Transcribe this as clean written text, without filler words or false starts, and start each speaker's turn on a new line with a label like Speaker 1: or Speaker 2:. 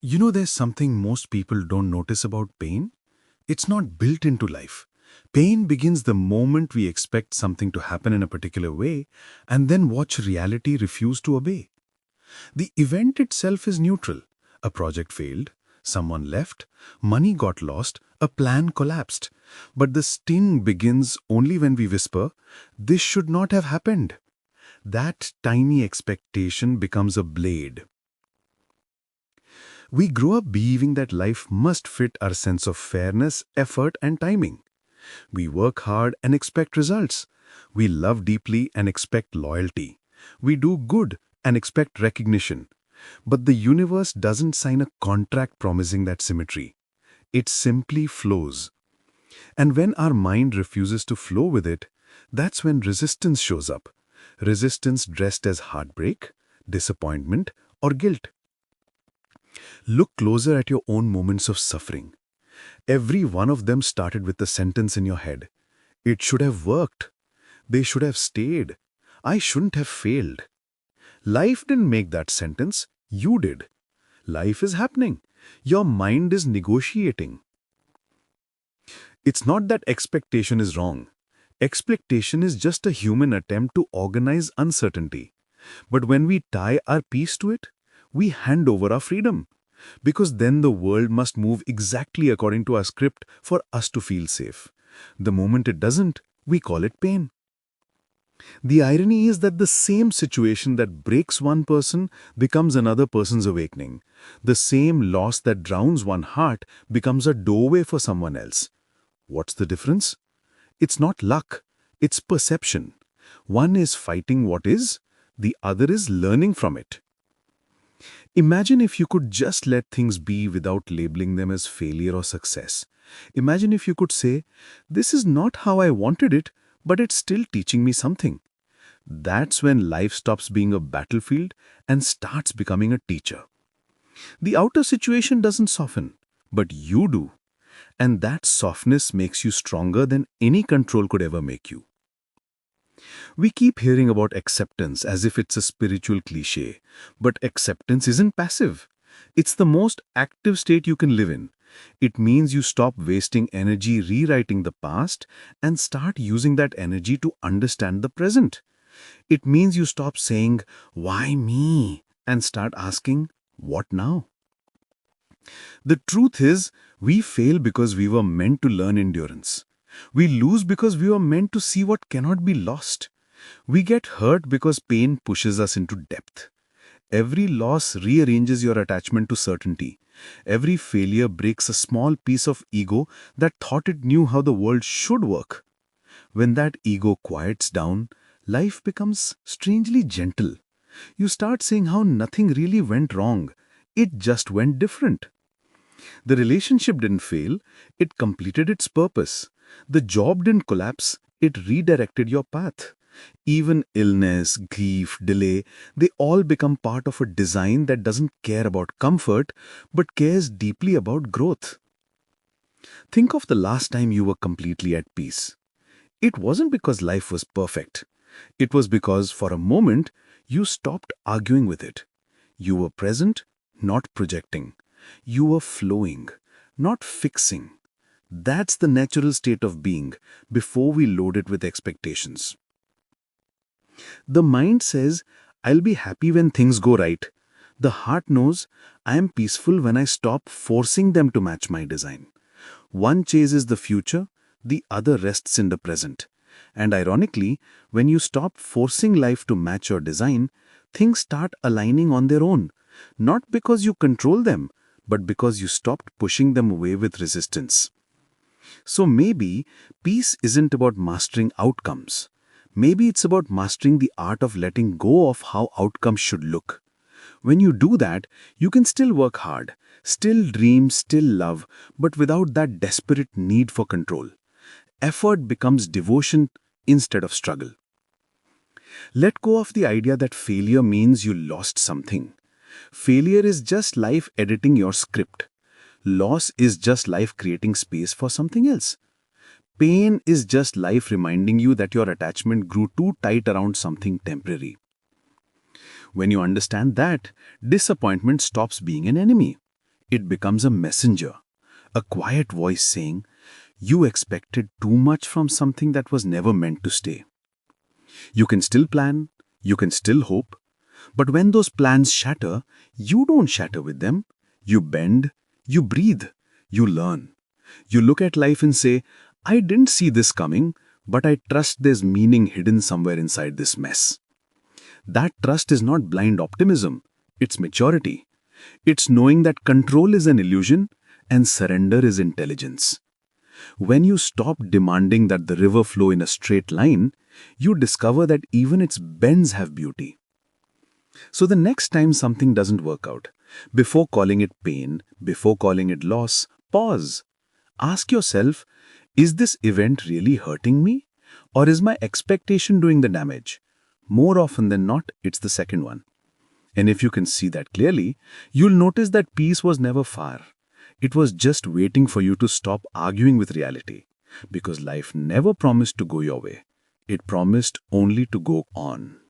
Speaker 1: There's something most people don't notice about pain. It's not built into life. Pain begins the moment we expect something to happen in a particular way and then watch reality refuse to obey. The event itself is neutral. A project failed, someone left, money got lost, a plan collapsed. But the sting begins only when we whisper, "This should not have happened." That tiny expectation becomes a blade. We grow up believing that life must fit our sense of fairness, effort, and timing. We work hard and expect results. We love deeply and expect loyalty. We do good and expect recognition. But the universe doesn't sign a contract promising that symmetry. It simply flows. And when our mind refuses to flow with it, that's when resistance shows up. Resistance dressed as heartbreak, disappointment, or guilt. Look closer at your own moments of suffering. Every one of them started with the sentence in your head. It should have worked. They should have stayed. I shouldn't have failed. Life didn't make that sentence. You did. Life is happening. Your mind is negotiating. It's not that expectation is wrong. Expectation is just a human attempt to organize uncertainty. But when we tie our peace to it, we hand over our freedom. Because then the world must move exactly according to our script for us to feel safe. The moment it doesn't, we call it pain. The irony is that the same situation that breaks one person becomes another person's awakening. The same loss that drowns one heart becomes a doorway for someone else. What's the difference? It's not luck, it's perception. One is fighting what is, the other is learning from it. Imagine if you could just let things be without labeling them as failure or success. Imagine if you could say, "This is not how I wanted it, but it's still teaching me something." That's when life stops being a battlefield and starts becoming a teacher. The outer situation doesn't soften, but you do. And that softness makes you stronger than any control could ever make you. We keep hearing about acceptance as if it's a spiritual cliché, but acceptance isn't passive. It's the most active state you can live in. It means you stop wasting energy rewriting the past and start using that energy to understand the present. It means you stop saying, "Why me?" and start asking, "What now?" The truth is, we fail because we were meant to learn endurance. We lose because we were meant to see what cannot be lost. We get hurt because pain pushes us into depth. Every loss rearranges your attachment to certainty. Every failure breaks a small piece of ego that thought it knew how the world should work. When that ego quiets down, life becomes strangely gentle. You start seeing how nothing really went wrong. It just went different. The relationship didn't fail, it completed its purpose. The job didn't collapse, it redirected your path. Even illness, grief, delay, they all become part of a design that doesn't care about comfort, but cares deeply about growth. Think of the last time you were completely at peace. It wasn't because life was perfect. It was because, for a moment, you stopped arguing with it. You were present, not projecting. You were flowing, not fixing. That's the natural state of being before we load it with expectations. The mind says, "I'll be happy when things go right." The heart knows, "I am peaceful when I stop forcing them to match my design." One chases the future, the other rests in the present. And ironically, when you stop forcing life to match your design, things start aligning on their own. Not because you control them, but because you stopped pushing them away with resistance. So maybe peace isn't about mastering outcomes. Maybe it's about mastering the art of letting go of how outcomes should look. When you do that, you can still work hard, still dream, still love, but without that desperate need for control. Effort becomes devotion instead of struggle. Let go of the idea that failure means you lost something. Failure is just life editing your script. Loss is just life creating space for something else. Pain is just life reminding you that your attachment grew too tight around something temporary. When you understand that, disappointment stops being an enemy. it becomes a messenger, a quiet voice saying, you expected too much from something that was never meant to stay. You can still plan, you can still hope, but when those plans shatter, you don't shatter with them. You bend, you breathe, you learn. You look at life and say, I didn't see this coming, but I trust there's meaning hidden somewhere inside this mess. That trust is not blind optimism, it's maturity. It's knowing that control is an illusion and surrender is intelligence. When you stop demanding that the river flow in a straight line, you discover that even its bends have beauty. So the next time something doesn't work out, before calling it pain, before calling it loss, pause. Ask yourself, is this event really hurting me? Or is my expectation doing the damage? More often than not, it's the second one. And if you can see that clearly, you'll notice that peace was never far. It was just waiting for you to stop arguing with reality. Because life never promised to go your way. It promised only to go on.